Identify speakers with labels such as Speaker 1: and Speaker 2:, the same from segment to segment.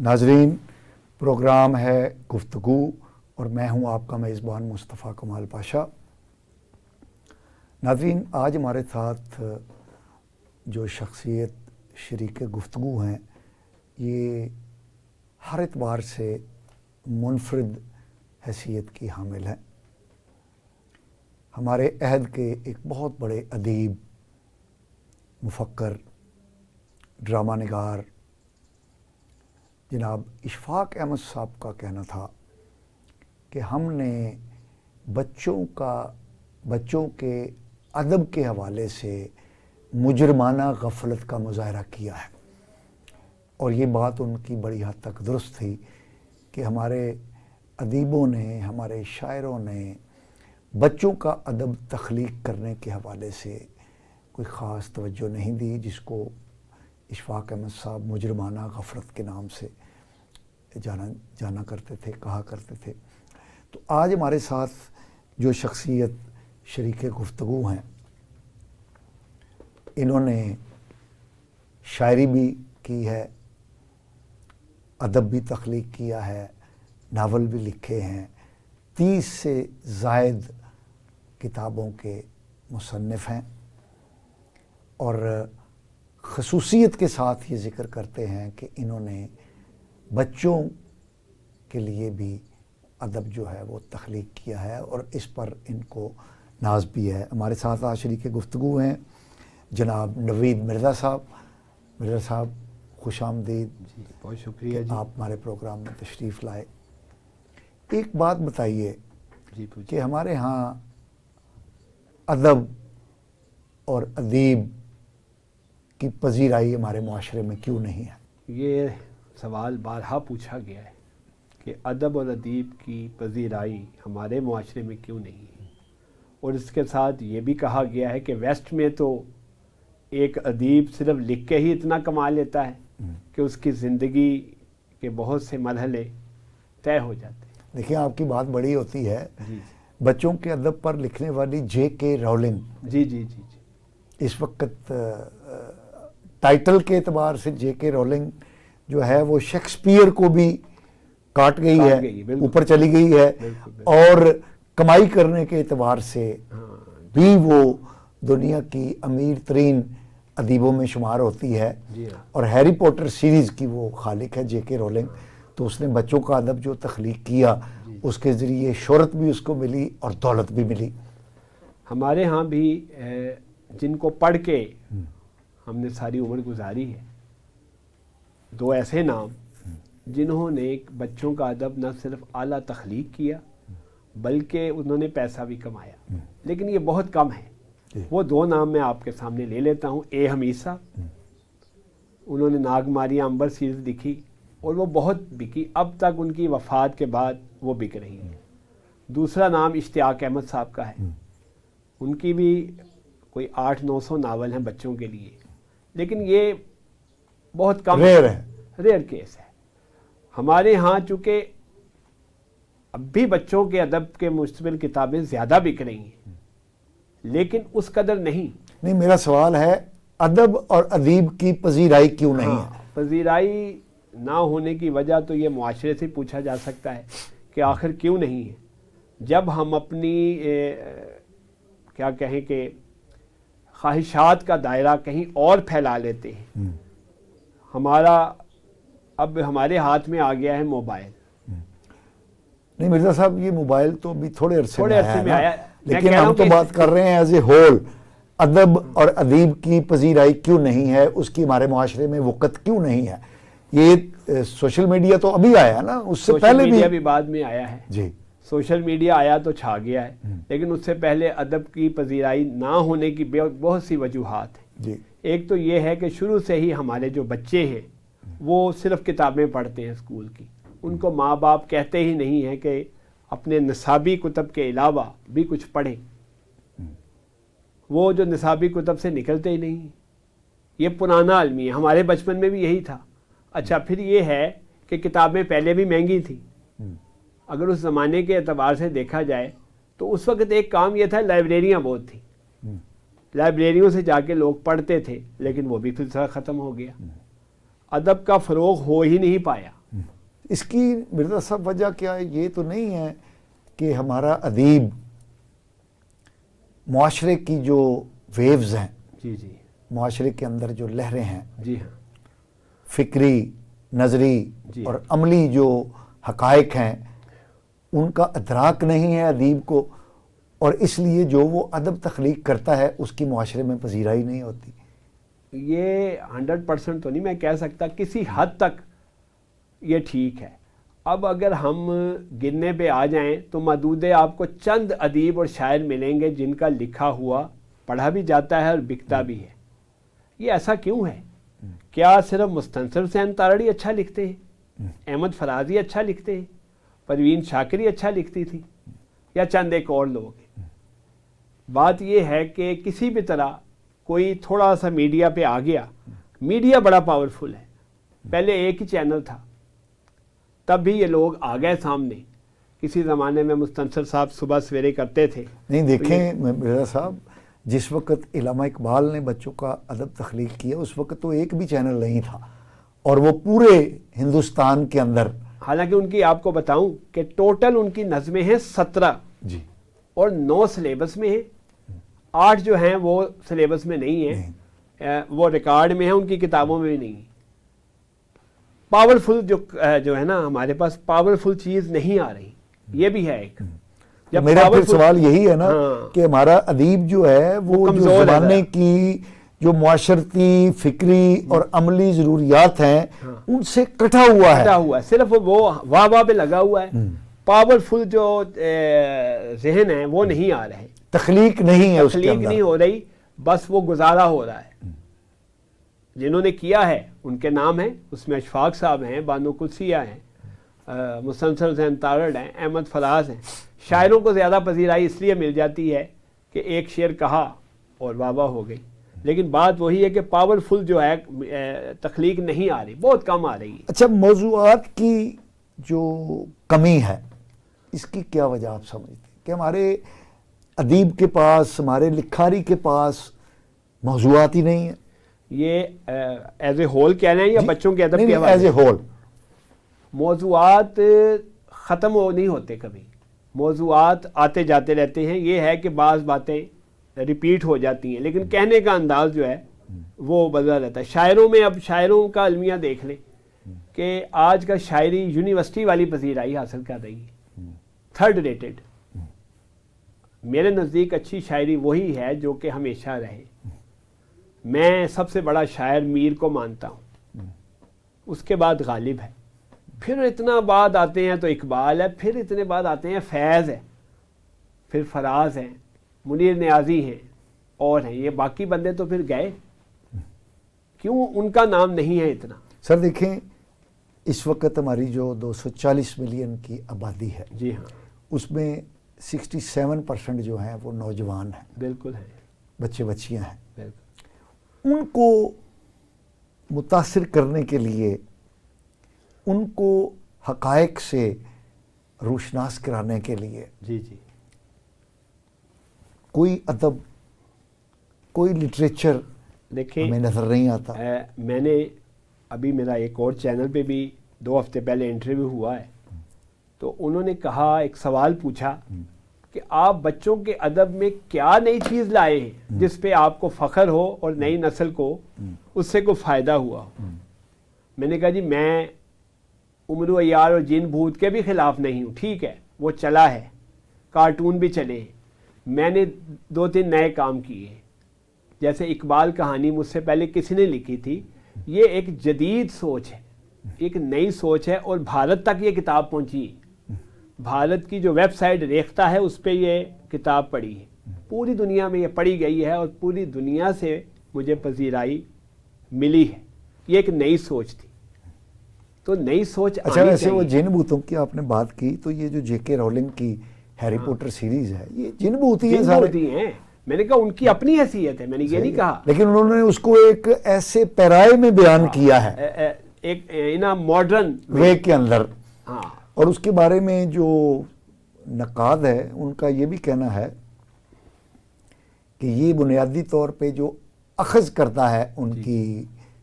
Speaker 1: ناظرین، پروگرام ہے گفتگو اور میں ہوں آپ کا میزبان مصطفیٰ کمال پاشا۔ ناظرین، آج ہمارے ساتھ جو شخصیت شریک گفتگو ہیں یہ ہر اعتبار سے منفرد حیثیت کی حامل ہیں۔ ہمارے عہد کے ایک بہت بڑے ادیب، مفکر، ڈرامہ نگار جناب اشفاق احمد صاحب کا کہنا تھا کہ ہم نے بچوں کے ادب کے حوالے سے مجرمانہ غفلت کا مظاہرہ کیا ہے، اور یہ بات ان کی بڑی حد تک درست تھی کہ ہمارے ادیبوں نے، ہمارے شاعروں نے بچوں کا ادب تخلیق کرنے کے حوالے سے کوئی خاص توجہ نہیں دی، جس کو اشفاق احمد صاحب مجرمانہ غفلت کے نام سے جانا کرتے تھے، کہا کرتے تھے۔ تو آج ہمارے ساتھ جو شخصیت شریک گفتگو ہیں، انہوں نے شاعری بھی کی ہے، ادب بھی تخلیق کیا ہے، ناول بھی لکھے ہیں، 30 سے زائد کتابوں کے مصنف ہیں، اور خصوصیت کے ساتھ یہ ذکر کرتے ہیں کہ انہوں نے بچوں کے لیے بھی ادب جو ہے وہ تخلیق کیا ہے، اور اس پر ان کو ناز بھی ہے۔ ہمارے ساتھ آج شریک گفتگو ہیں جناب نوید مرزا صاحب۔ مرزا صاحب، خوش آمدید۔
Speaker 2: جی، بہت شکریہ جی،
Speaker 1: آپ ہمارے پروگرام میں تشریف لائے۔ ایک بات بتائیے
Speaker 2: جی
Speaker 1: کہ ہمارے ہاں ادب اور ادیب کی پذیرائی ہمارے معاشرے میں کیوں نہیں ہے؟
Speaker 2: یہ سوال بارہا پوچھا گیا ہے کہ ادب اور ادیب کی پذیرائی ہمارے معاشرے میں کیوں نہیں ہے، اور اس کے ساتھ یہ بھی کہا گیا ہے کہ ویسٹ میں تو ایک ادیب صرف لکھ کے ہی اتنا کما لیتا ہے کہ اس کی زندگی کے بہت سے مرحلے طے ہو جاتے ہیں۔
Speaker 1: دیکھیں، آپ کی بات بڑی ہوتی ہے۔
Speaker 2: جی
Speaker 1: بچوں کے ادب پر لکھنے والی جے کے رولنگ
Speaker 2: جی جی جی جی
Speaker 1: اس وقت ٹائٹل کے اعتبار سے جے کے رولنگ جو ہے وہ شیکسپیئر کو بھی کاٹ گئی ہے،
Speaker 2: بالکل،
Speaker 1: اوپر چلی گئی ہے،
Speaker 2: بالکل۔
Speaker 1: اور کمائی کرنے کے اعتبار سے بھی وہ دنیا کی امیر ترین ادیبوں میں شمار ہوتی ہے،
Speaker 2: جی ہاں،
Speaker 1: اور ہیری پوٹر سیریز کی وہ خالق ہے جے کے رولنگ۔ تو اس نے بچوں کا ادب جو تخلیق کیا، اس کے ذریعے شہرت بھی اس کو ملی اور دولت بھی ملی۔
Speaker 2: ہمارے ہاں بھی جن کو پڑھ کے ہم نے ساری عمر گزاری ہے، دو ایسے نام جنہوں نے بچوں کا ادب نہ صرف اعلیٰ تخلیق کیا بلکہ انہوں نے پیسہ بھی کمایا، لیکن یہ بہت کم ہے۔ وہ دو نام میں آپ کے سامنے لے لیتا ہوں۔ اے حمید صاحب، انہوں نے ناگماری امبر سیریز لکھی اور وہ بہت بکی، اب تک ان کی وفات کے بعد وہ بک رہی ہے۔ دوسرا نام اشتیاق احمد صاحب کا ہے، ان کی بھی کوئی 800-900 ناول ہیں بچوں کے لیے، لیکن یہ بہت کم ریئر کیس ہے۔ ہمارے ہاں چونکہ اب بھی بچوں کے ادب کے مشتمل کتابیں زیادہ بک رہی ہیں، لیکن اس قدر نہیں۔
Speaker 1: میرا سوال ہے ادب اور ادیب کی پذیرائی کیوں نہیں ہے؟
Speaker 2: پذیرائی نہ ہونے کی وجہ تو یہ معاشرے سے پوچھا جا سکتا ہے کہ آخر کیوں نہیں ہے۔ جب ہم اپنی کیا کہیں کہ خواہشات کا دائرہ کہیں اور پھیلا لیتے ہیں، اب ہمارے ہاتھ میں آ گیا ہے موبائل۔
Speaker 1: نہیں مرزا صاحب، یہ موبائل تو ابھی تھوڑے عرصے میں آیا، لیکن
Speaker 2: ہم
Speaker 1: ہم تو بات کر رہے ہیں ایز اے ہول، ادب اور ادیب کی پذیرائی کیوں نہیں ہے، اس کی ہمارے معاشرے میں وقت کیوں نہیں ہے؟ یہ سوشل میڈیا تو ابھی آیا ہے نا، اس سے پہلے
Speaker 2: بھی بعد میں آیا ہے۔
Speaker 1: جی،
Speaker 2: سوشل میڈیا آیا تو چھا گیا ہے، لیکن اس سے پہلے ادب کی پذیرائی نہ ہونے کی بہت سی وجوہات ہیں۔
Speaker 1: جی،
Speaker 2: ایک تو یہ ہے کہ شروع سے ہی ہمارے جو بچے ہیں وہ صرف کتابیں پڑھتے ہیں اسکول کی، ان کو ماں باپ کہتے ہی نہیں ہیں کہ اپنے نصابی کتب کے علاوہ بھی کچھ پڑھیں، وہ جو نصابی کتب سے نکلتے ہی نہیں۔ یہ پرانا عالمی ہے، ہمارے بچپن میں بھی یہی تھا۔ اچھا، پھر یہ ہے کہ کتابیں پہلے بھی مہنگی تھیں، اگر اس زمانے کے اعتبار سے دیکھا جائے تو اس وقت ایک کام یہ تھا، لائبریریاں بہت تھیں، لائبریریوں سے جا کے لوگ پڑھتے تھے، لیکن وہ بھی پھر ختم ہو گیا۔ ادب کا فروغ ہو ہی نہیں پایا۔
Speaker 1: اس کی مرزا صاحب وجہ کیا ہے؟ یہ تو نہیں ہے کہ ہمارا ادیب معاشرے کی جو ویوز ہیں،
Speaker 2: جی جی
Speaker 1: معاشرے کے اندر جو لہریں ہیں،
Speaker 2: جی ہاں
Speaker 1: فکری، نظری
Speaker 2: جی
Speaker 1: اور عملی جو حقائق ہیں ان کا ادراک نہیں ہے ادیب کو، اور اس لیے جو وہ ادب تخلیق کرتا ہے اس کی معاشرے میں پذیرائی نہیں ہوتی.
Speaker 2: یہ 100% تو نہیں میں کہہ سکتا، کسی حد تک یہ ٹھیک ہے. اب اگر ہم گننے پہ آ جائیں تو محدود آپ کو چند ادیب اور شاعر ملیں گے جن کا لکھا ہوا پڑھا بھی جاتا ہے اور بکتا بھی ہے. یہ ایسا کیوں ہے؟ کیا صرف مستنصر حسین تارڑی اچھا لکھتے ہیں؟ احمد فرازی اچھا لکھتے ہیں؟ پروین شاکری اچھا لکھتی تھی؟ یا چند ایک اور لوگ ہیں؟ بات یہ ہے کہ کسی بھی طرح کوئی تھوڑا سا میڈیا پہ آ گیا. میڈیا بڑا پاورفل ہے. پہلے ایک ہی چینل تھا، تب بھی یہ لوگ آ گئے سامنے. کسی زمانے میں مستنصر صاحب صبح سویرے کرتے تھے.
Speaker 1: نہیں دیکھیں مرزا صاحب، جس وقت علامہ اقبال نے بچوں کا ادب تخلیق کیا اس وقت تو ایک بھی چینل نہیں تھا، اور وہ پورے ہندوستان کے اندر.
Speaker 2: حالانکہ ان کی آپ کو بتاؤں کہ ٹوٹل ان کی نظمیں ہیں 17
Speaker 1: جی،
Speaker 2: اور 9 سلیبس میں ہیں. 8 جو ہیں وہ سلیبس میں نہیں ہیں، وہ ریکارڈ میں ہیں، ان کی کتابوں میں بھی نہیں. پاورفل جو ہے نا ہمارے پاس پاورفل چیز نہیں آ رہی، یہ بھی ہے ایک.
Speaker 1: میرا پھر سوال یہی ہے نا کہ ہمارا ادیب جو ہے وہ جو زمانے کی جو معاشرتی، فکری اور عملی ضروریات ہیں ان سے کٹا ہوا ہے،
Speaker 2: صرف وہ واہ واہ پہ لگا ہوا ہے. پاورفل جو ذہن ہے وہ نہیں آ رہے،
Speaker 1: تخلیق نہیں ہے،
Speaker 2: تخلیق نہیں ہو رہی، بس وہ گزارا ہو رہا ہے. جنہوں نے کیا ہے ان کے نام ہیں، اس میں اشفاق صاحب ہیں، بانو قدسیہ ہیں، مستنصر حسین تارڑ ہیں، احمد فراز ہیں. شاعروں کو زیادہ پذیرائی اس لیے مل جاتی ہے کہ ایک شعر کہا اور واہ واہ ہو گئی. لیکن بات وہی ہے کہ پاورفل جو ہے تخلیق نہیں آ رہی، بہت کم آ رہی ہے.
Speaker 1: اچھا، موضوعات کی جو کمی ہے اس کی کیا وجہ آپ سمجھتے ہیں کہ ہمارے ادیب کے پاس، ہمارے لکھاری کے پاس موضوعات ہی نہیں ہیں؟
Speaker 2: یہ ایز اے ہول کہہ رہے ہیں یا بچوں کے ادب کے حوالے؟
Speaker 1: As a whole.
Speaker 2: موضوعات ختم نہیں ہوتے کبھی، موضوعات آتے جاتے رہتے ہیں. یہ ہے کہ بعض باتیں ریپیٹ ہو جاتی ہیں لیکن کہنے کا انداز جو ہے وہ بدلا رہتا ہے. شاعروں میں اب شاعروں کا المیہ دیکھ لیں کہ آج کا شاعری یونیورسٹی والی پذیرائی حاصل کر رہی ہے، 3rd ریٹڈ. میرے نزدیک اچھی شاعری وہی ہے جو کہ ہمیشہ رہے. میں سب سے بڑا شاعر میر کو مانتا ہوں، اس کے بعد غالب ہے، پھر اتنا بعد آتے ہیں تو اقبال ہے، پھر اتنے بعد آتے ہیں فیض ہے، پھر فراز ہیں، منیر نیازی ہیں اور ہیں. یہ باقی بندے تو پھر گئے، کیوں ان کا نام نہیں ہے اتنا؟
Speaker 1: سر دیکھیں، اس وقت ہماری جو 240 ملین کی آبادی ہے،
Speaker 2: جی ہاں،
Speaker 1: اس میں 67% جو ہیں وہ نوجوان ہیں.
Speaker 2: بالکل ہیں،
Speaker 1: بچے بچیاں ہیں.
Speaker 2: بالکل.
Speaker 1: ان کو متاثر کرنے کے لیے، ان کو حقائق سے روشناس کرانے کے لیے
Speaker 2: جی جی
Speaker 1: کوئی ادب، کوئی لٹریچر
Speaker 2: دیکھیں
Speaker 1: ہمیں نظر نہیں آتا.
Speaker 2: میں نے ابھی میرا ایک اور چینل پہ بھی 2 ہفتے پہلے انٹرویو ہوا ہے، تو انہوں نے کہا، ایک سوال پوچھا کہ آپ بچوں کے ادب میں کیا نئی چیز لائے ہیں جس پہ آپ کو فخر ہو اور نئی نسل کو اس سے کوئی فائدہ ہوا ہو. میں نے کہا جی میں عمر عیار اور جن بھوت کے بھی خلاف نہیں ہوں، ٹھیک ہے وہ چلا ہے، کارٹون بھی چلے ہیں، میں نے 2-3 نئے کام کیے ہیں. جیسے اقبال کہانی مجھ سے پہلے کسی نے لکھی تھی، یہ ایک جدید سوچ ہے، ایک نئی سوچ ہے، اور بھارت تک یہ کتاب پہنچی. بھارت کی جو ویب سائٹ ریختہ ہے اس پہ یہ کتاب پڑھی ہے، پوری دنیا میں یہ پڑھی گئی ہے اور پوری دنیا سے مجھے پذیرائی ملی ہے. یہ ایک نئی سوچ تھی، تو نئی سوچ
Speaker 1: اچھا ویسے وہ جن بھوتوں کی آپ نے بات کی، تو یہ جو جے کے رولنگ کی ہیری پوٹر سیریز ہے، یہ جن بھوت ہی
Speaker 2: ہیں. میں نے کہا ان کی اپنی حیثیت ہے، میں نے یہ نہیں کہا،
Speaker 1: لیکن انہوں نے اس کو ایک ایسے پیرائے میں بیان کیا ہے،
Speaker 2: ایک ماڈرن
Speaker 1: وے کے اندر.
Speaker 2: ہاں،
Speaker 1: اور اس کے بارے میں جو نقاد ہے ان کا یہ بھی کہنا ہے کہ یہ بنیادی طور پہ جو اخذ کرتا ہے ان کی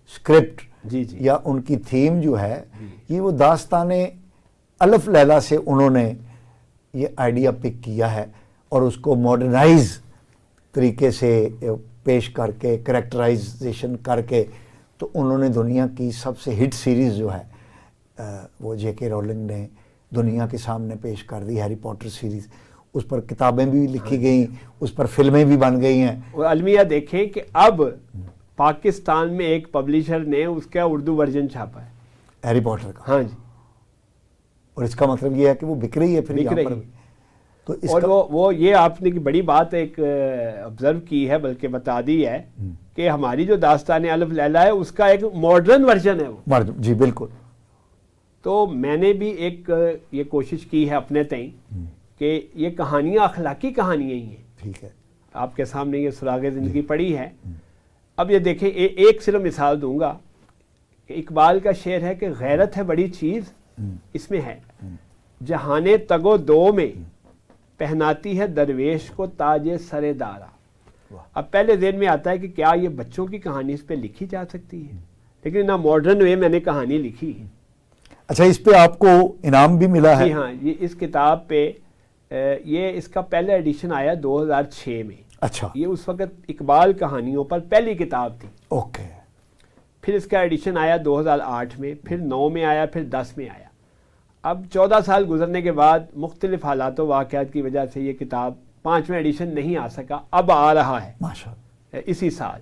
Speaker 1: اسکرپٹ
Speaker 2: جی جی
Speaker 1: یا ان کی تھیم جو ہے یہ وہ داستان الف لیلا سے انہوں نے یہ آئیڈیا پک کیا ہے اور اس کو ماڈرنائز طریقے سے پیش کر کے کریکٹرائزیشن کر کے تو انہوں نے دنیا کی سب سے ہٹ سیریز جو ہے وہ جے کے رولنگ نے دنیا کے سامنے پیش کر دی، ہیری پوٹر سیریز. اس پر کتابیں بھی لکھی گئیں، اس پر فلمیں بھی بن گئی ہیں.
Speaker 2: اور المیہ دیکھیں کہ اب پاکستان میں ایک پبلیشر نے اس کا اردو ورژن چھاپا ہے
Speaker 1: ہیری پوٹر کا.
Speaker 2: ہاں جی.
Speaker 1: اور اس کا مطلب یہ ہے کہ وہ بک رہی ہے پھر
Speaker 2: بک
Speaker 1: یہاں
Speaker 2: رہی
Speaker 1: پر
Speaker 2: ہے.
Speaker 1: تو اس
Speaker 2: اور
Speaker 1: کا
Speaker 2: وہ یہ آپ نے کی بڑی بات ایک آبزرو کی ہے بلکہ بتا دی ہے کہ ہماری جو داستان الف لیلا ہے اس کا ایک ماڈرن ورژن ہے وہ.
Speaker 1: جی بالکل.
Speaker 2: تو میں نے بھی ایک یہ کوشش کی ہے اپنے تئیں کہ یہ کہانیاں اخلاقی کہانیاں ہی ہیں.
Speaker 1: ٹھیک ہے.
Speaker 2: آپ کے سامنے یہ سراغ زندگی پڑی ہے. اب یہ دیکھیں ایک صرف مثال دوں گا کہ اقبال کا شعر ہے کہ غیرت ہے بڑی چیز اس میں ہے، جہان تگ و دو میں پہناتی ہے درویش کو تاج سر دارا. اب پہلے ذہن میں آتا ہے کہ کیا یہ بچوں کی کہانی اس پہ لکھی جا سکتی ہے، لیکن نہ ماڈرن وے میں نے کہانی لکھی ہے.
Speaker 1: اچھا اس پہ آپ کو انعام بھی ملا ہے؟
Speaker 2: جی ہاں، یہ اس کتاب پہ یہ اس کا پہلا ایڈیشن آیا 2006 میں.
Speaker 1: اچھا.
Speaker 2: یہ اس وقت اقبال کہانیوں پر پہلی کتاب تھی.
Speaker 1: اوکے.
Speaker 2: پھر اس کا ایڈیشن آیا 2008 میں، پھر 9 میں آیا، پھر 10 میں آیا. اب 14 سال گزرنے کے بعد مختلف حالات و واقعات کی وجہ سے یہ کتاب 5واں ایڈیشن نہیں آ سکا، اب آ رہا ہے
Speaker 1: ماشاءاللہ
Speaker 2: اسی سال.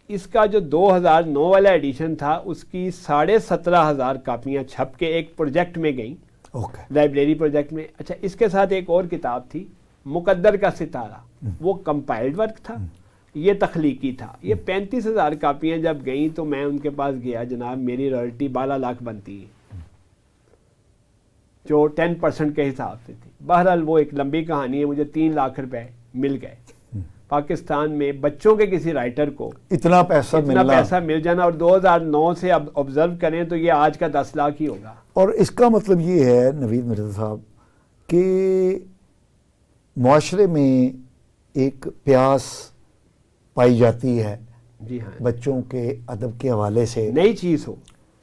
Speaker 2: اس کا جو 2009 والا ایڈیشن تھا اس کی 17,500 کاپیاں چھپ کے ایک پروجیکٹ میں گئیں، لائبریری پروجیکٹ میں. اچھا اس کے ساتھ ایک اور کتاب تھی مقدر کا ستارہ، وہ کمپائلڈ ورک تھا، یہ تخلیقی تھا. یہ 35,000 کاپیاں جب گئیں تو میں ان کے پاس گیا، جناب میری رائلٹی 12 لاکھ بنتی ہے جو 10% کے حساب سے تھی. بہرحال وہ ایک لمبی کہانی ہے، مجھے 3 لاکھ روپے مل گئے. پاکستان میں بچوں کے کسی رائٹر کو
Speaker 1: اتنا پیسہ
Speaker 2: مل جانا، اور 2009 سے اب آبزرو کریں تو یہ آج کا 10 لاکھ ہی ہوگا.
Speaker 1: اور اس کا مطلب یہ ہے نوید مرزا صاحب کہ معاشرے میں ایک پیاس پائی جاتی ہے
Speaker 2: جی ہاں
Speaker 1: بچوں کے ادب کے حوالے سے،
Speaker 2: نئی چیز ہو.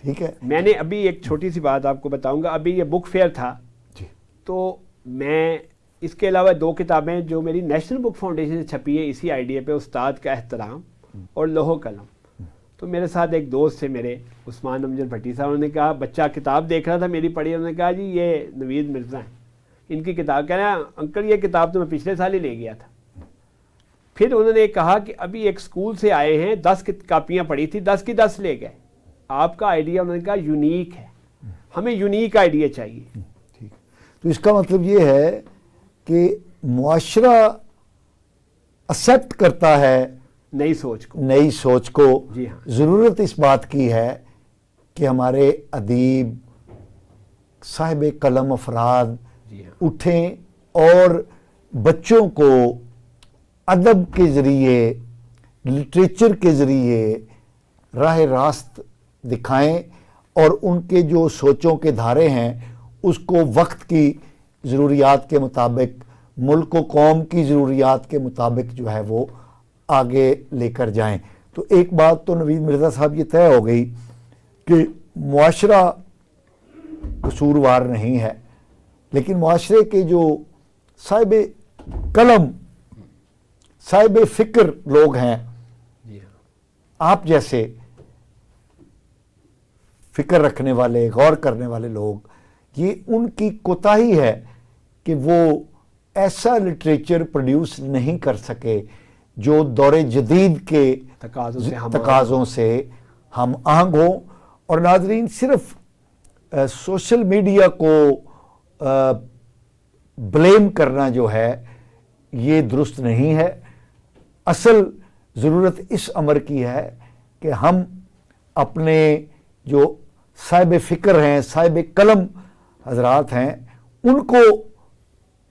Speaker 1: ٹھیک ہے.
Speaker 2: میں نے ابھی ایک چھوٹی سی بات آپ کو بتاؤں گا. ابھی یہ بک فیئر تھا
Speaker 1: جی.
Speaker 2: تو میں اس کے علاوہ 2 کتابیں جو میری نیشنل بک فاؤنڈیشن سے چھپی ہے اسی آئیڈیا پہ، استاد کا احترام اور لوح قلم. تو میرے ساتھ ایک دوست تھے میرے عثمان امجد بھٹی صاحب، انہوں نے کہا بچہ کتاب دیکھ رہا تھا میری پڑھی، انہوں نے کہا جی یہ نوید مرزا ہیں، ان کی کتاب. کہہ رہے ہیں انکل یہ کتاب تو میں پچھلے سال ہی لے گیا تھا. پھر انہوں نے کہا کہ ابھی ایک اسکول سے آئے ہیں، 10 کاپیاں پڑھی تھی، 10 کی 10 لے گئے. آپ کا آئیڈیا انہوں نے کہا یونیک ہے، ہمیں یونیک آئیڈیا چاہیے.
Speaker 1: ٹھیک. تو اس کا مطلب یہ ہے کہ معاشرہ ایکسیپٹ کرتا ہے
Speaker 2: نئی سوچ کو. جی ہاں.
Speaker 1: ضرورت اس بات کی ہے کہ ہمارے ادیب صاحب قلم افراد
Speaker 2: جی ہاں.
Speaker 1: اٹھیں اور بچوں کو ادب کے ذریعے، لٹریچر کے ذریعے راہ راست دکھائیں اور ان کے جو سوچوں کے دھارے ہیں اس کو وقت کی ضروریات کے مطابق، ملک و قوم کی ضروریات کے مطابق جو ہے وہ آگے لے کر جائیں. تو ایک بات تو نوید مرزا صاحب یہ طے ہو گئی کہ معاشرہ قصوروار نہیں ہے، لیکن معاشرے کے جو صاحب قلم، صاحب فکر لوگ ہیں، آپ جیسے فکر رکھنے والے، غور کرنے والے لوگ، یہ ان کی کوتاہی ہے کہ وہ ایسا لٹریچر پروڈیوس نہیں کر سکے جو دور جدید کے تقاضوں سے ہم آہنگ ہوں. اور ناظرین صرف سوشل میڈیا کو بلیم کرنا جو ہے یہ درست نہیں ہے. اصل ضرورت اس امر کی ہے کہ ہم اپنے جو صاحب فکر ہیں، صاحب قلم حضرات ہیں، ان کو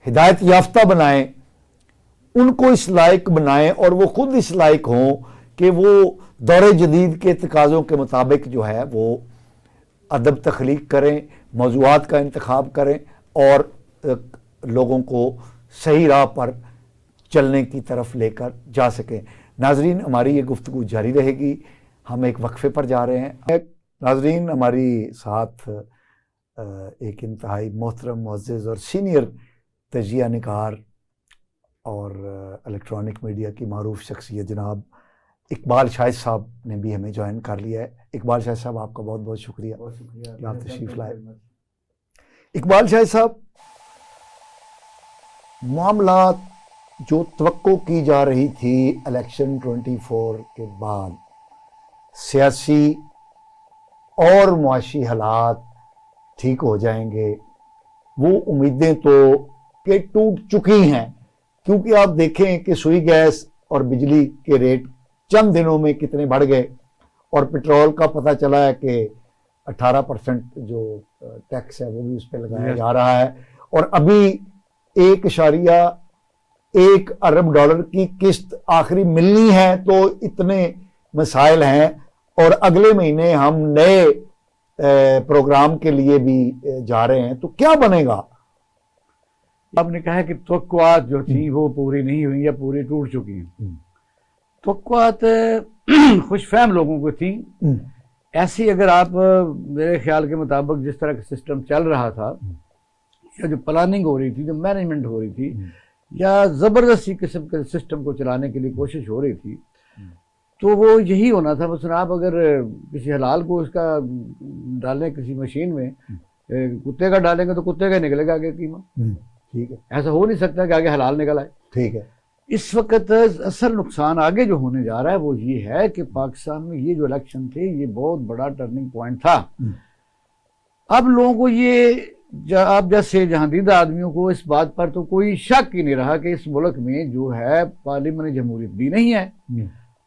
Speaker 1: ہدایت یافتہ بنائیں، ان کو اس لائق بنائیں اور وہ خود اس لائق ہوں کہ وہ دور جدید کے تقاضوں کے مطابق جو ہے وہ ادب تخلیق کریں، موضوعات کا انتخاب کریں اور لوگوں کو صحیح راہ پر چلنے کی طرف لے کر جا سکیں. ناظرین ہماری یہ گفتگو جاری رہے گی. ہم ایک وقفے پر جا رہے ہیں. ناظرین، ہماری ساتھ ایک انتہائی محترم، معزز اور سینئر تجزیہ نگار اور الیکٹرانک میڈیا کی معروف شخصیت جناب اقبال شاہد صاحب نے بھی ہمیں جوائن کر لیا ہے. اقبال شاہد صاحب، آپ کا بہت بہت شکریہ کہ آپ تشریف لائے. اقبال شاہد صاحب، معاملات جو توقع کی جا رہی تھی الیکشن 24 کے بعد، سیاسی اور معاشی حالات ٹھیک ہو جائیں گے، وہ امیدیں تو کہ ٹوٹ چکی ہیں. کیونکہ آپ دیکھیں کہ سوئی گیس اور بجلی کے ریٹ چند دنوں میں کتنے بڑھ گئے، اور پٹرول کا پتہ چلا ہے کہ 18% جو ٹیکس ہے وہ بھی اس پہ لگایا جا رہا ہے، اور ابھی 1.1 ارب ڈالر کی قسط آخری ملنی ہے. تو اتنے مسائل ہیں، اور اگلے مہینے ہم نئے پروگرام کے لیے بھی جا رہے ہیں. تو کیا بنے گا؟
Speaker 3: آپ نے کہا کہ توقعات جو تھیں وہ پوری نہیں ہوئی یا پوری ٹوٹ چکی ہیں. توقعات خوش فہم لوگوں کو تھیں. ایسی اگر آپ میرے خیال کے مطابق جس طرح کا سسٹم چل رہا تھا، یا جو پلاننگ ہو رہی تھی، جو مینجمنٹ ہو رہی تھی، یا زبردستی قسم کے سسٹم کو چلانے کے لیے کوشش ہو رہی تھی، تو وہ یہی ہونا تھا. مثلا آپ اگر کسی حلال کو اس کا ڈالیں کسی مشین میں، کتے کا ڈالیں گے تو کتے کا نکلے گا آگے قیمہ.
Speaker 1: ٹھیک ہے،
Speaker 3: ایسا ہو نہیں سکتا کہ آگے حلال نکل آئے.
Speaker 1: ٹھیک ہے.
Speaker 3: اس وقت اصل نقصان آگے جو ہونے جا رہا ہے وہ یہ ہے کہ پاکستان میں یہ جو الیکشن تھے یہ بہت بڑا ٹرننگ پوائنٹ تھا. اب لوگوں کو یہ آپ جیسے جہاندیدہ آدمیوں کو اس بات پر تو کوئی شک ہی نہیں رہا کہ اس ملک میں جو ہے پارلیمانی جمہوریت بھی نہیں ہے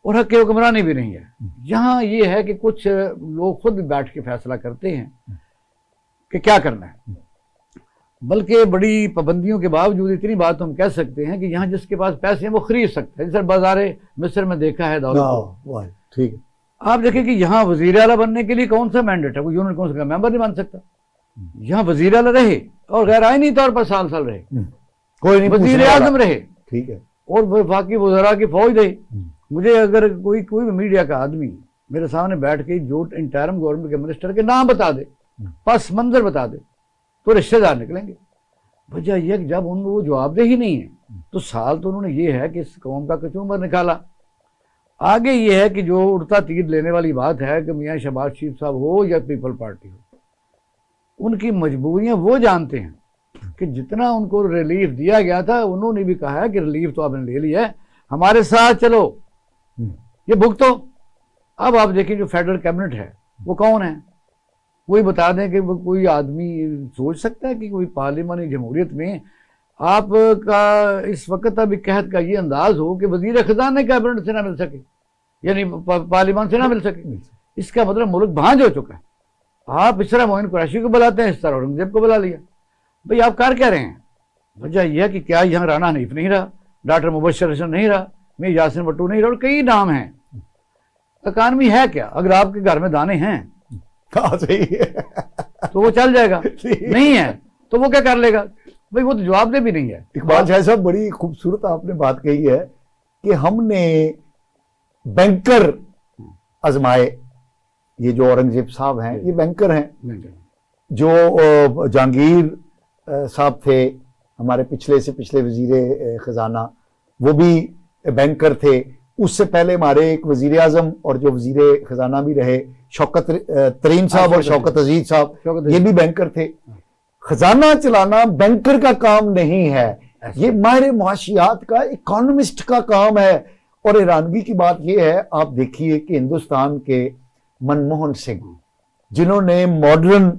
Speaker 3: اور حق حکمرانی بھی نہیں ہے. یہاں یہ ہے کہ کچھ لوگ خود بیٹھ کے فیصلہ کرتے ہیں کہ کیا کرنا ہے. بلکہ بڑی پابندیوں کے باوجود اتنی بات ہم کہہ سکتے ہیں کہ یہاں جس کے پاس پیسے ہیں وہ خرید سکتے ہیں. جیسے بازار مصر میں دیکھا ہے دولت.
Speaker 1: ٹھیک ہے.
Speaker 3: آپ دیکھیں کہ یہاں وزیر اعلیٰ بننے کے لیے کون سا مینڈیٹ ہے؟ کوئی یونین کونسل کا ممبر نہیں بن سکتا. یہاں وزیر اعلیٰ رہے اور غیر آئینی طور پر سال رہے،
Speaker 1: کوئی نہیں
Speaker 3: وزیر اعظم رہے،
Speaker 1: ٹھیک ہے،
Speaker 3: اور وفاقی وزراء کی فوج دے. مجھے اگر کوئی میڈیا کا آدمی میرے سامنے بیٹھ کے جو انٹرم گورنمنٹ کے منسٹر کے نام بتا دے، پس منظر بتا دے، تو رشتہ دار نکلیں گے. وجہ یہ کہ جب ان کو جواب دہی نہیں ہے تو سال تو انہوں نے یہ ہے کہ اس قوم کا کچومر نکالا. آگے یہ ہے کہ جو اڑتا تیر لینے والی بات ہے کہ میاں شہباز شریف صاحب ہو یا پیپل پارٹی ہو، ان کی مجبوریاں وہ جانتے ہیں کہ جتنا ان کو ریلیف دیا گیا تھا انہوں نے بھی کہا ہے کہ ریلیف تو آپ نے لے لیا ہے، ہمارے ساتھ چلو، یہ بھگتو. اب آپ دیکھیں جو فیڈرل کیبنٹ ہے وہ کون ہے؟ وہی بتا دیں کہ وہ کوئی آدمی سوچ سکتا ہے کہ کوئی پارلیمانی جمہوریت میں آپ کا اس وقت ابھی قحط کا یہ انداز ہو کہ وزیر خزانہ کیبنٹ سے نہ مل سکے، یعنی پارلیمان سے نہ مل سکے. اس کا مطلب ملک بھانج ہو چکا ہے. آپ اس طرح معین قریشی کو بلاتے ہیں، اس طرح اورنگزیب کو بلا لیا. بھئی آپ کر کیا رہے ہیں؟ وجہ یہ ہے کہ کیا یہاں رانا حنیف نہیں رہا، ڈاکٹر مبشر حسن نہیں رہا، میر یاسین بٹو نہیں رہا، اور کئی نام ہیں. اکانومی ہے کیا؟ اگر آپ کے گھر میں دانے ہیں تو وہ چل جائے گا، نہیں ہے تو وہ کیا کر لے گا؟ بھئی وہ تو جواب دہ بھی نہیں ہے.
Speaker 1: اقبال شاہد صاحب، بڑی خوبصورت آپ نے بات کہی ہے کہ ہم نے بینکر آزمائے. یہ جو اورنگزیب صاحب ہیں یہ بینکر ہیں. جو جہانگیر صاحب تھے ہمارے پچھلے سے پچھلے وزیر خزانہ، وہ بھی بینکر تھے. اس سے پہلے ہمارے ایک وزیر اعظم اور جو وزیر خزانہ بھی رہے، شوکت ترین صاحب اور شوکت عزیز صاحب، یہ بھی بینکر تھے. خزانہ چلانا بینکر کا کام نہیں ہے، یہ ماہر معاشیات کا، اکانومسٹ کا کام ہے. اور حیرانگی کی بات یہ ہے، آپ دیکھیے کہ ہندوستان کے منموہن سنگھ، جنہوں نے ماڈرن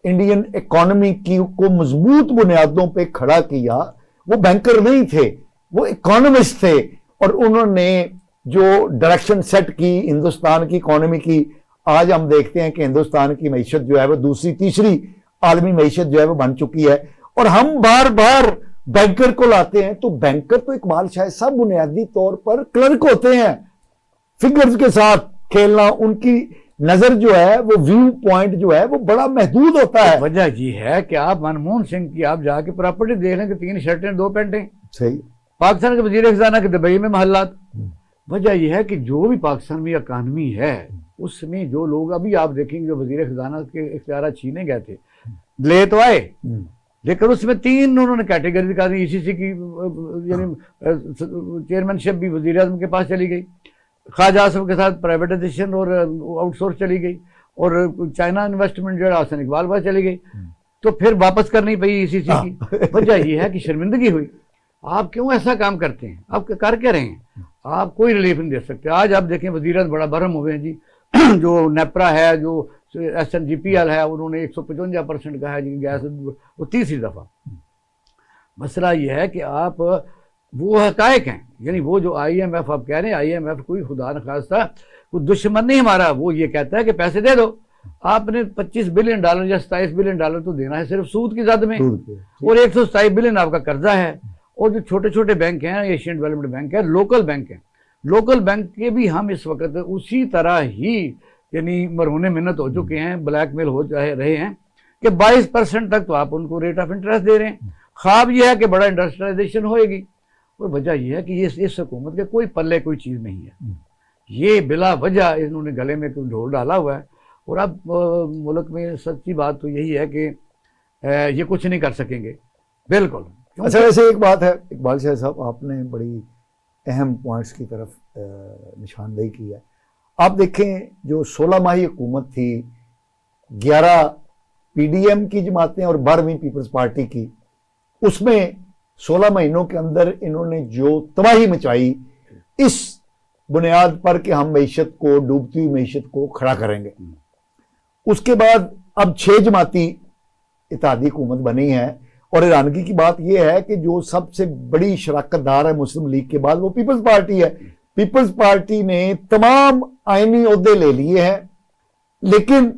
Speaker 1: انڈین اکانومی کو مضبوط بنیادوں پہ کھڑا کیا، وہ بینکر نہیں تھے، وہ اکانومسٹ تھے. اور انہوں نے جو ڈائریکشن سیٹ کی ہندوستان کی اکانومی کی، آج ہم دیکھتے ہیں کہ ہندوستان کی معیشت جو ہے وہ دوسری تیسری عالمی معیشت جو ہے وہ بن چکی ہے. اور ہم بار بار بینکر کو لاتے ہیں. تو بینکر تو اقبال شاہد صاحب بنیادی طور پر کلرک ہوتے ہیں. فگرز کے ساتھ کھیلنا، ان کی نظر جو ہے وہ ویو پوائنٹ جو ہے وہ بڑا محدود ہوتا ہے.
Speaker 3: وجہ یہ ہے کہ آپ منموہن سنگھ کی آپ جا کے پراپرٹی دیکھ لیں کہ 3 شرٹیں 2 پینٹیں.
Speaker 1: صحیح.
Speaker 3: پاکستان کے وزیر خزانہ کے دبئی میں محلات، وجہ یہ ہے کہ جو بھی پاکستان میں اکانومی ہے اس میں جو لوگ ابھی آپ دیکھیں گے جو وزیر خزانہ کے اختیارات چھینے گئے تھے لے تو آئے لیکن اس میں 3 انہوں نے کیٹیگری دکھا دی. ECC کی یعنی چیئرمین شپ بھی وزیر اعظم کے پاس چلی گئی, خواجہ آصف کے ساتھ پرائیویٹائزیشن اور آؤٹ سورس چلی گئی, اور چائنا انویسٹمنٹ جو ہے حسن اقبال پاس چلی گئی, تو پھر واپس کرنی پئی ECC کی. وجہ یہ ہے کہ شرمندگی ہوئی. آپ کیوں ایسا کام کرتے ہیں؟ آپ کر کے رہے ہیں, آپ کوئی ریلیف نہیں دے سکتے. آج آپ دیکھیں وزیر اعظم بڑا برہم ہوئے ہیں جی, جو نیپرا ہے, جو SNGPL ہے, انہوں نے 155% کہا ہے جی گیس, وہ 30 دفعہ. مسئلہ یہ ہے کہ آپ وہ حقائق ہیں, یعنی وہ جو IMF آپ کہہ رہے ہیں, IMF کوئی خدا نخواستہ کوئی دشمن نہیں ہمارا, وہ یہ کہتا ہے کہ پیسے دے دو. آپ نے $25 بلین یا $27 بلین تو دینا ہے صرف سود کی زد میں, اور 127 بلین آپ کا قرضہ ہے. اور جو چھوٹے چھوٹے بینک ہیں, ایشین ڈیولپمنٹ بینک ہے, لوکل بینک ہیں, لوکل بینک کے بھی ہم اس وقت اسی طرح ہی یعنی مرہون منت ہو چکے ہیں, بلیک میل ہو رہے ہیں کہ 22% تک تو آپ ان کو ریٹ آف انٹرسٹ دے رہے ہیں. خواب یہ ہے کہ بڑا انڈسٹریلائزیشن ہوئے گی, اور وجہ یہ ہے کہ اس حکومت کے کوئی پلے کوئی چیز نہیں ہے. یہ بلا وجہ انہوں نے گلے میں ڈھول ڈالا ہوا ہے. اور اب ملک میں سچی بات تو یہی ہے کہ یہ کچھ نہیں کر سکیں گے بالکل.
Speaker 1: اچھا, ویسے ایک بات ہے اقبال شاہ صاحب, آپ نے بڑی اہم پوائنٹس کی طرف نشاندہی کی ہے. آپ دیکھیں جو 16 ماہی حکومت تھی, 11 PDM کی جماعتیں اور 12ویں پیپلز پارٹی کی, اس میں 16 مہینوں کے اندر انہوں نے جو تباہی مچائی اس بنیاد پر کہ ہم معیشت کو, ڈوبتی ہوئی معیشت کو کھڑا کریں گے. اس کے بعد اب 6 جماعتی اتحادی حکومت بنی ہے, اور حیرانگی کی بات یہ ہے کہ جو سب سے بڑی شراکت دار ہے مسلم لیگ کے بعد وہ پیپلز پارٹی ہے. پیپلز پارٹی نے تمام آئینی عہدے لے لیے ہیں, لیکن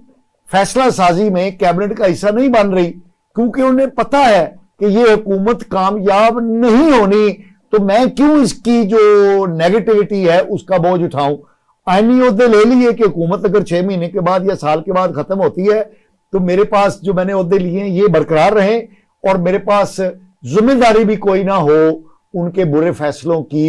Speaker 1: فیصلہ سازی میں کیبنٹ کا حصہ نہیں بن رہی, کیونکہ انہیں پتہ ہے کہ یہ حکومت کامیاب نہیں ہونی, تو میں کیوں اس کی جو نیگیٹیوٹی ہے اس کا بوجھ اٹھاؤں. آئینی عہدے لے لیے کہ حکومت اگر 6 مہینے کے بعد یا سال کے بعد ختم ہوتی ہے تو میرے پاس جو میں نے عہدے لیے ہیں یہ برقرار رہیں, اور میرے پاس ذمہ داری بھی کوئی نہ ہو ان کے برے فیصلوں کی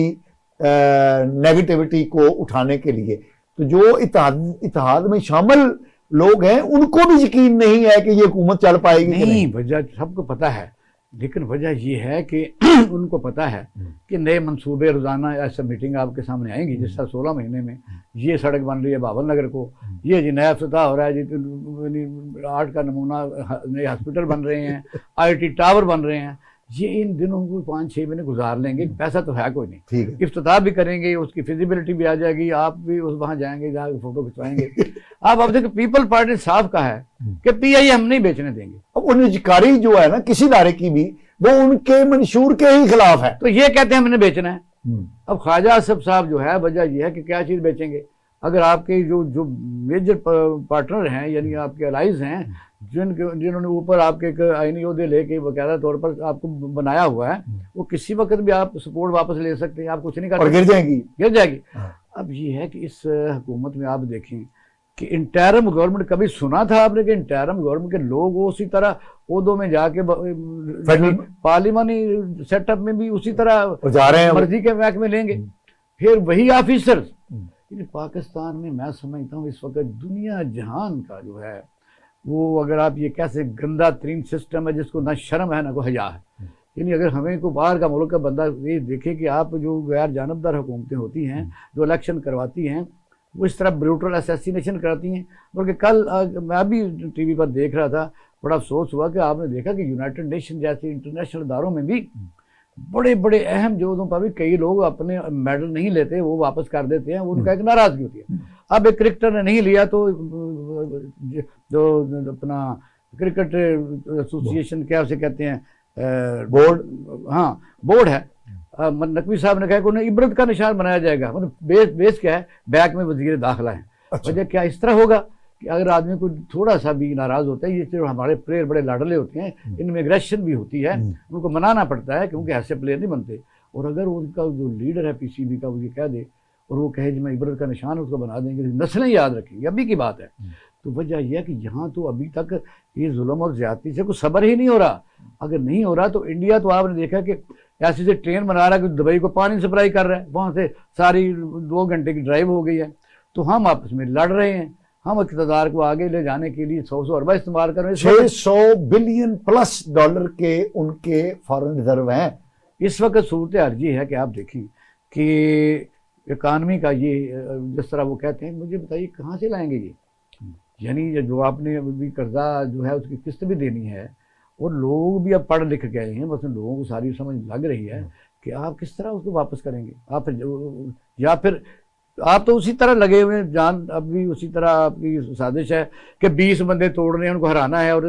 Speaker 1: نیگیٹیوٹی کو اٹھانے کے لیے. تو جو اتحاد میں شامل لوگ ہیں ان کو بھی یقین نہیں ہے کہ یہ حکومت چل پائے گی.
Speaker 3: نہیں, وجہ سب کو پتہ ہے, لیکن وجہ یہ ہے کہ ان کو پتہ ہے کہ نئے منصوبے روزانہ ایسا میٹنگ آپ کے سامنے آئیں گی. جس طرح 16 مہینے میں یہ سڑک بن رہی ہے بابل نگر کو, یہ جی نیا افتتاح ہو رہا ہے, جی 8 کا نمونہ نئے ہاسپٹل بن رہے ہیں, IT ٹاور بن رہے ہیں. یہ ان دنوں کو 5-6 مہینے گزار لیں گے, پیسہ تو ہے کوئی نہیں, افتتاح بھی کریں گے, اس کی فیزیبلٹی بھی آ جائے گی, آپ بھی اس وہاں جائیں گے, جہاں فوٹو کھنچوائیں گے. آپ دیکھیں پیپل پارٹی صاف کہا ہے کہ PI ہم نہیں بیچنے دیں گے.
Speaker 1: اب انجکاری جو ہے نا کسی ادارے کی بھی, وہ ان کے منشور کے ہی خلاف ہے,
Speaker 3: تو یہ کہتے ہیں ہم نے بیچنا ہے. اب خواجہ آصف صاحب جو ہے, وجہ یہ ہے کہ کیا چیز بیچیں گے. اگر آپ کے جو میجر پارٹنر ہیں, یعنی آپ کے الائز ہیں, جنہوں نے اوپر آپ کے آئینی عہدے لے کے باقاعدہ طور پر آپ کو بنایا ہوا ہے, وہ کسی وقت بھی آپ سپورٹ واپس لے سکتے ہیں, آپ کچھ نہیں کر سکتے, گر جائے گی. اب یہ ہے کہ اس حکومت میں آپ دیکھیں کہ انٹرم گورنمنٹ, کبھی سنا تھا آپ نے کہ انٹرم گورنمنٹ کے لوگ اسی طرح عہدوں میں جا کے پارلیمانی سیٹ اپ میں بھی اسی طرح
Speaker 1: جا رہے ہیں,
Speaker 3: مرضی کے محکمے لیں گے, پھر وہی آفیسر. پاکستان میں میں سمجھتا ہوں اس وقت دنیا جہان کا جو ہے وہ, اگر آپ یہ کیسے گندہ ترین سسٹم ہے جس کو نہ شرم ہے نہ کوئی حیا ہے. یعنی اگر ہمیں کو باہر کا ملک کا بندہ یہ دیکھے کہ آپ جو غیر جانبدار حکومتیں ہوتی ہیں جو الیکشن کرواتی ہیں وہ اس طرح بروٹل اسیسینیشن کراتی ہیں. بلکہ کل میں بھی ٹی وی پر دیکھ رہا تھا, بڑا افسوس ہوا کہ آپ نے دیکھا کہ یونائٹڈ نیشن جیسے انٹرنیشنل اداروں میں بھی بڑے بڑے اہم جوہدوں پر بھی کئی لوگ اپنے میڈل نہیں لیتے, وہ واپس کر دیتے ہیں, ان کا ایک ناراضگی ہوتی ہے. اب ایک کرکٹر نے نہیں لیا تو جو اپنا کرکٹ ایسوسی ایشن کیا اسے کہتے ہیں, بورڈ, ہاں بورڈ ہے, نقوی صاحب نے کہا کہ انہیں عبرت کا نشان بنایا جائے گا. مطلب بیس کیا ہے, بیک میں وزیر داخلہ ہیں. وجہ کیا اس طرح ہوگا کہ اگر آدمی کو تھوڑا سا بھی ناراض ہوتا ہے, یہ صرف ہمارے پلیئر بڑے لاڈلے ہوتے ہیں, ان میں اگریشن بھی ہوتی ہے, ان کو منانا پڑتا ہے کیونکہ ایسے پلیئر نہیں بنتے. اور اگر ان کا جو لیڈر ہے PCB کا وہ یہ کہہ دے اور وہ کہے جی میں عبرت کا نشان اس کو بنا دیں گے, نسلیں یاد رکھیں گے, ابھی کی بات ہے. تو وجہ یہ ہے کہ یہاں تو ابھی تک یہ ظلم اور زیادتی سے کوئی صبر ہی نہیں ہو رہا. اگر نہیں ہو رہا تو انڈیا تو آپ نے دیکھا کہ ایسی سے ٹرین بنا رہا ہے کہ دبئی کو پانی سپلائی کر رہا ہے، وہاں سے ساری 2 گھنٹے کی ڈرائیو ہو گئی ہے، تو ہم آپس میں لڑ رہے ہیں، ہم اقتدار کو آگے لے جانے کے لیے 100 اربہ استعمال کر رہے ہیں۔
Speaker 1: 600 بلین پلس ڈالر کے ان کے فارن ریزرو ہیں
Speaker 3: اس وقت صورتحال یہ ہے کہ آپ دیکھیں کہ اکانومی کا یہ جس طرح وہ کہتے ہیں، مجھے بتائیے کہاں سے لائیں گے یہ؟ یعنی جو آپ نے ابھی قرضہ جو ہے اس کی قسط بھی دینی ہے، اور لوگ بھی اب پڑھ لکھ گئے ہیں، بس لوگوں کو ساری سمجھ لگ رہی ہے کہ آپ کس طرح اس کو واپس کریں گے، آپ یا پھر آپ تو اسی طرح لگے ہوئے ہیں، جان اب بھی اسی طرح آپ کی سازش ہے کہ 20 بندے توڑ رہے ہیں، ان کو ہرانا ہے اور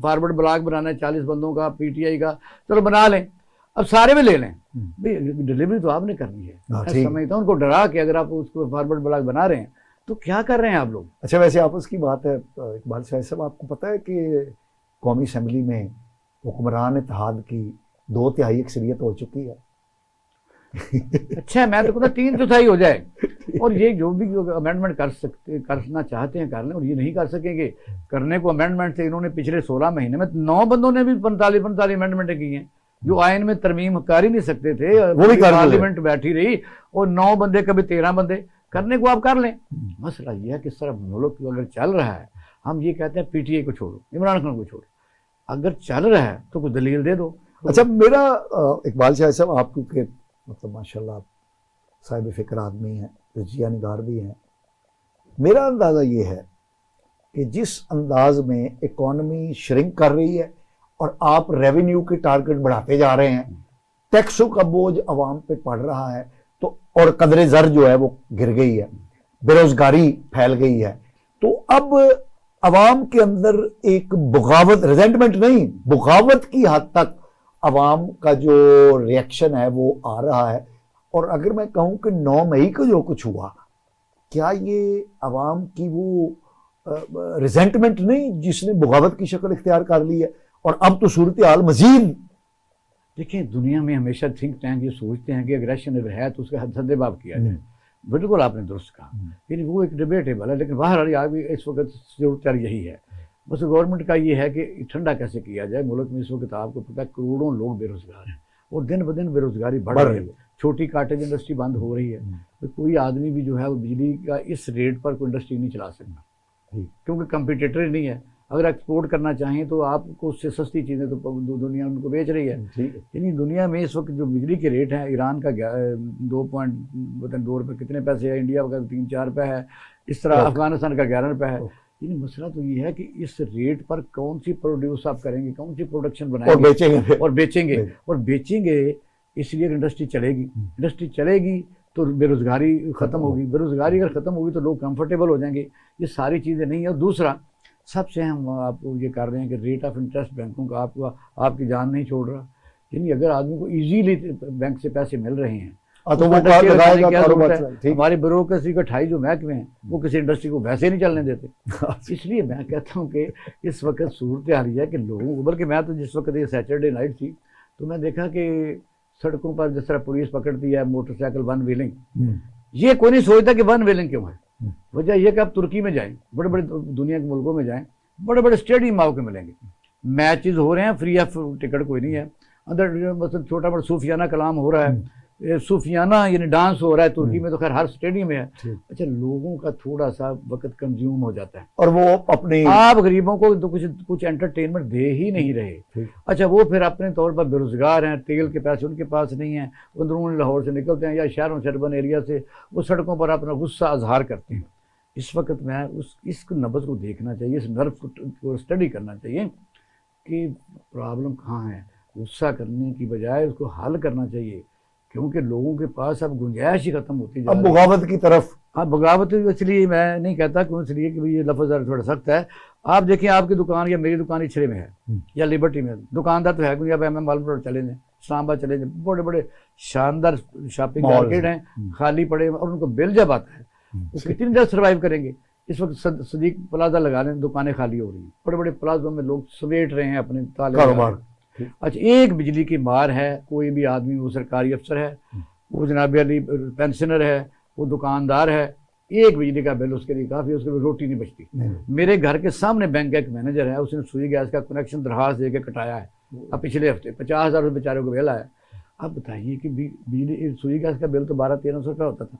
Speaker 3: فارورڈ بلاک بنانا ہے 40 بندوں کا پی ٹی آئی کا، چلو بنا لیں، اب سارے میں لے لیں، ڈلیوری تو آپ نے کرنی ہے۔ میں سمجھتا ہوں ان کو ڈرا کے اگر آپ اس کو فارورڈ بلاک بنا رہے ہیں تو کیا کر رہے ہیں آپ لوگ؟
Speaker 1: اچھا ویسے آپس کی بات ہے اقبال شاہ صاحب، آپ کو پتہ ہے کہ قومی اسمبلی میں حکمران اتحاد کی 2/3 اکثریت ہو چکی ہے؟
Speaker 3: اچھا میں تو کہتا 3/4 ہو جائے، اور یہ جو بھی امینڈمنٹ کرنا چاہتے ہیں کر لیں، اور یہ نہیں کر سکیں گے کرنے کو امینڈمنٹ سے، انہوں نے پچھلے 16 مہینے میں 9 بندوں نے بھی 45 امینڈمنٹیں کی ہیں جو آئین میں ترمیم کر ہی نہیں سکتے تھے،
Speaker 1: وہ بھی
Speaker 3: پارلیمنٹ بیٹھی رہی، اور 9 بندے کبھی 13 بندے کرنے کو آپ کر لیں۔ مسئلہ یہ ہے کہ اس طرح ملک اگر چل رہا ہے، ہم یہ کہتے ہیں پی ٹی آئی کو چھوڑو، عمران خان کو چھوڑو، اگر چل رہا ہے تو کوئی دلیل دے دو۔
Speaker 1: اچھا میرا اقبال شاہ صاحب، آپ کیونکہ مطلب ماشاءاللہ آپ صاحب فکر آدمی ہیں، تجزیہ نگار بھی ہیں، میرا اندازہ یہ ہے کہ جس انداز میں اکانومی شرنک کر رہی ہے اور آپ ریونیو کے ٹارگٹ بڑھاتے جا رہے ہیں، ٹیکسوں کا بوجھ عوام پہ پڑ رہا ہے، تو اور قدر زر جو ہے وہ گر گئی ہے، بے روزگاری پھیل گئی ہے، تو اب عوام کے اندر ایک بغاوت، ریزنٹمنٹ نہیں، بغاوت کی حد تک عوام کا جو ریئیکشن ہے وہ آ رہا ہے۔ اور اگر میں کہوں کہ 9 مئی کو جو کچھ ہوا، کیا یہ عوام کی وہ ریزنٹمنٹ نہیں جس نے بغاوت کی شکل اختیار کر لی ہے، اور اب تو صورتحال مزید؟
Speaker 3: دیکھیں دنیا میں ہمیشہ تھنک ٹینک یہ سوچتے ہیں کہ اگریشن اگر ہے تو اس کا سد باب کیا جائے، بالکل آپ نے درست کہا، یعنی وہ ایک ڈیبیٹیبل ہے، لیکن باہر آگے اس وقت صورتحال یہی ہے، بس گورنمنٹ کا یہ ہے کہ ٹھنڈا کیسے کیا جائے۔ ملک میں اس وقت آپ کو پتہ ہے کروڑوں لوگ بے روزگار ہیں، اور دن بدن بے روزگاری بڑھ رہی ہے، چھوٹی کاٹیج انڈسٹری بند ہو رہی ہے، کوئی آدمی بھی جو ہے وہ بجلی کا اس ریٹ پر کوئی انڈسٹری نہیں چلا سکتا، کیونکہ کمپیٹیٹر ہی نہیں ہے۔ اگر ایکسپورٹ کرنا چاہیں تو آپ کو اس سے سستی چیزیں تو دنیا ان کو بیچ رہی ہے، یعنی دنیا میں اس وقت جو بجلی کے ریٹ ہیں، ایران کا 2 روپے کتنے پیسے ہے، انڈیا کا 3-4 روپے ہے، اس طرح افغانستان کا 11 روپے ہے۔ یعنی مسئلہ تو یہ ہے کہ اس ریٹ پر کون سی پروڈیوس آپ کریں گے، کون سی پروڈکشن بنائیں گے اور بیچیں گے، اس لیے انڈسٹری چلے گی تو بے روزگاری ختم ہوگی، بے روزگاری اگر ختم ہوگی تو لوگ کمفرٹیبل ہو جائیں گے، یہ ساری چیزیں نہیں ہیں۔ اور دوسرا سب سے ہم آپ کو یہ کر رہے ہیں کہ ریٹ آف انٹرسٹ بینکوں کا آپ کی جان نہیں چھوڑ رہا، یعنی اگر آدمی کو ایزیلی بینک سے پیسے مل رہے ہیں تو وہ ہماری بیوروکریسی کا 28 جو محکمے ہیں وہ کسی انڈسٹری کو ویسے نہیں چلنے دیتے۔ اس لیے میں کہتا ہوں کہ اس وقت صورتحال یہ ہے کہ لوگوں کو، بلکہ میں تو جس وقت یہ سیٹرڈے نائٹ تھی تو میں دیکھا کہ سڑکوں پر جس طرح پولیس پکڑتی ہے موٹر سائیکل 1 ویلنگ، یہ کوئی نہیں سوچتا کہ 1 ویلنگ کیوں ہے۔ وجہ یہ کہ آپ ترکی میں جائیں، بڑے بڑے دنیا کے ملکوں میں جائیں، بڑے بڑے اسٹیڈیم آپ کو ملیں گے، میچز ہو رہے ہیں، فری آف ٹکٹ کوئی نہیں ہے، اندر مطلب چھوٹا بڑا صوفیانہ کلام ہو رہا ہے، صوفیانہ یعنی ڈانس ہو رہا ہے، ترکی میں تو خیر ہر اسٹیڈیم میں ہے۔ اچھا لوگوں کا تھوڑا سا وقت کنزیوم ہو جاتا ہے، اور وہ اپنے آپ غریبوں کو تو کچھ انٹرٹینمنٹ دے ہی نہیں رہے۔ اچھا وہ پھر اپنے طور پر بے روزگار ہیں، تیل کے پیسے ان کے پاس نہیں ہیں، اندرون لاہور سے نکلتے ہیں یا شہروں سے اربن ایریا سے، وہ سڑکوں پر اپنا غصہ اظہار کرتے ہیں۔ اس وقت میں اس نبض کو دیکھنا چاہیے، اس نرو کو اسٹڈی کرنا چاہیے کہ پرابلم کہاں ہے، غصہ کرنے کی بجائے اس کو حل کرنا چاہیے، کیونکہ لوگوں کے پاس اب گنجائش ہی ختم ہوتی جا رہی ہے۔ اب بغاوت کی طرف، ہاں بغاوت اس لیے میں نہیں کہتا کہ اس لیے کہ یہ لفظ تھوڑا سخت ہے۔ آپ دیکھیں آپ کی دکان یا میری دکان اچھرے میں ہے یا لبرٹی میں، دکاندار تو ہے کوئی، اب ایم ایم مال روڈ چلے جائیں، اسلام آباد چلے جائیں، بڑے بڑے شاندار شاپنگ مارکیٹ ہیں خالی پڑے، اور ان کو بل جب آتا ہے وہ کتنی دیر سروائیو کریں گے۔ اس وقت صدیق پلازا لگا لیں، دکانیں خالی ہو رہی ہیں، بڑے بڑے پلازوں میں لوگ سمیٹ رہے ہیں اپنے کاروبار۔ اچھا ایک بجلی کی مار ہے، کوئی بھی آدمی وہ سرکاری افسر ہے، وہ جناب علی پینشنر ہے، وہ دکاندار ہے، ایک بجلی کا بل اس کے لیے کافی، اس کے لیے روٹی نہیں بچتی۔ میرے گھر کے سامنے بینک کا ایک مینیجر ہے، اس نے سوئی گیس کا کنیکشن درخواست دے کے کٹایا ہے، اب پچھلے ہفتے 50,000 روپے بیچارے کو بل آیا، آپ بتائیے کہ بجلی سوئی گیس کا بل تو 1200-1300 روپیہ ہوتا تھا،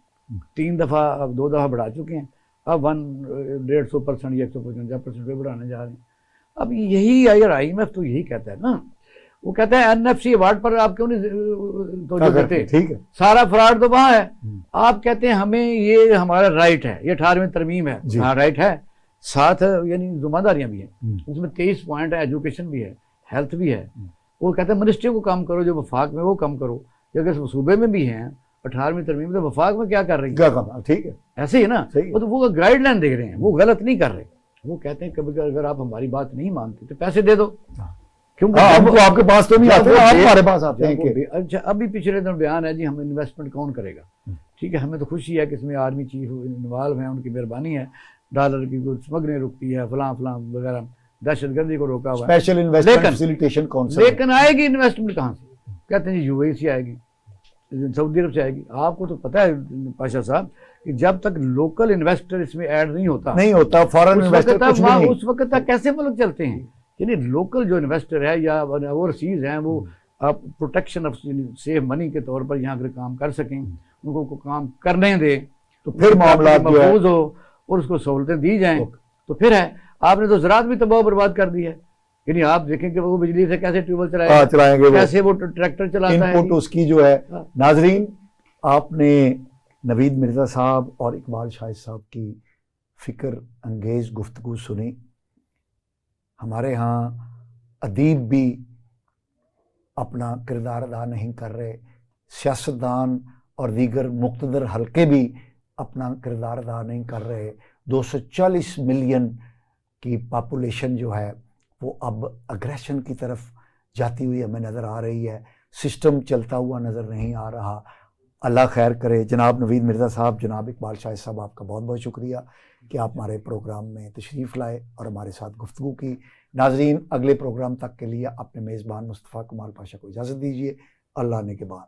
Speaker 3: 3 دفعہ اب 2 دفعہ بڑھا چکے ہیں، اب 150% یا 155% پہ بڑھانے جا رہے ہیں. اب یہی IMF تو یہی کہتا ہے نا، وہ کہتا ہے NFC ایوارڈ پر آپ کیوں نہیں توجہ دیتے؟
Speaker 1: ٹھیک ہے،
Speaker 3: سارا فراڈ تو وہاں ہے. آپ کہتے ہیں ہمیں یہ ہمارا رائٹ ہے، یہ 18ویں ترمیم ہے. ہاں رائٹ ہے، ساتھ یعنی ذمہ داریاں بھی ہیں، اس میں 23 پوائنٹ ہے، ایجوکیشن بھی ہے، ہیلتھ بھی ہے. وہ کہتے ہیں منسٹری کو کام کرو، جو وفاق میں وہ کام کرو. اگر صوبے میں بھی ہیں 18ویں ترمیم، تو وفاق میں کیا کر رہی
Speaker 1: کیا کرنا؟ ٹھیک ہے،
Speaker 3: ایسے ہی نا. وہ گائیڈ لائن دے رہے ہیں، وہ غلط نہیں کر رہے. وہ کہتے ہیں کبھی اگر آپ ہماری بات نہیں مانتے تو پیسے دے دو، کیونکہ
Speaker 1: آپ کے پاس تو نہیں آتے، آپ ہمارے پاس آتے ہیں.
Speaker 3: اچھا ابھی پچھلے دن بیان ہے جی ہم انویسٹمنٹ کون کرے گا. ٹھیک ہے، ہمیں تو خوشی ہے کہ اس میں آرمی چیف انوالو ہیں، ان کی مہربانی ہے، ڈالر کی کوئی اسمگلنگ رکتی ہے، فلاں فلاں وغیرہ، دہشت گردی کو روکا ہوا ہے.
Speaker 1: اسپیشل انویسٹمنٹ فیسیلیٹیشن کونسل،
Speaker 3: لیکن آئے گی انویسٹمنٹ کہاں سے؟ کہتے ہیں جی UAE سے آئے گی، سعودی عرب سے آئے گی. آپ کو تو پتہ ہے پاشا صاحب کہ جب تک لوکل انویسٹر اس میں ایڈ نہیں ہوتا
Speaker 1: فارن انویسٹر کچھ بھی نہیں.
Speaker 3: اس وقت تک کیسے ملک چلتے ہیں؟ یعنی لوکل جو انویسٹر ہے یا اوورسیز ہیں، وہ آپ پروٹیکشن آف سیف منی کے طور پر یہاں اگر کام کر سکیں، ان کو کام کرنے دیں
Speaker 1: تو پھر معاملات
Speaker 3: محفوظ ہو اور اس کو سہولتیں دی جائیں تو پھر ہے. آپ نے تو زراعت بھی تباہ برباد کر دی ہے. یعنی آپ دیکھیں کہ وہ بجلی سے کیسے ٹیوب ویل
Speaker 1: چلائیں گے،
Speaker 3: کیسے وہ ٹریکٹر چلاتا ہے،
Speaker 1: انپٹ اس کی جو ہے. ناظرین، آپ نے نوید مرزا صاحب اور اقبال شاہد صاحب کی فکر انگیز گفتگو سنی. ہمارے ہاں ادیب بھی اپنا کردار ادا نہیں کر رہے، سیاستدان اور دیگر مقتدر حلقے بھی اپنا کردار ادا نہیں کر رہے. 240 ملین کی پاپولیشن جو ہے وہ اب اگریشن کی طرف جاتی ہوئی ہمیں نظر آ رہی ہے. سسٹم چلتا ہوا نظر نہیں آ رہا. اللہ خیر کرے. جناب نوید مرزا صاحب، جناب اقبال شاہد صاحب، آپ کا بہت بہت شکریہ کہ آپ ہمارے پروگرام میں تشریف لائے اور ہمارے ساتھ گفتگو کی. ناظرین، اگلے پروگرام تک کے لیے اپنے میزبان مصطفیٰ کمال پاشا کو اجازت دیجیے. اللہ نے کے بعد.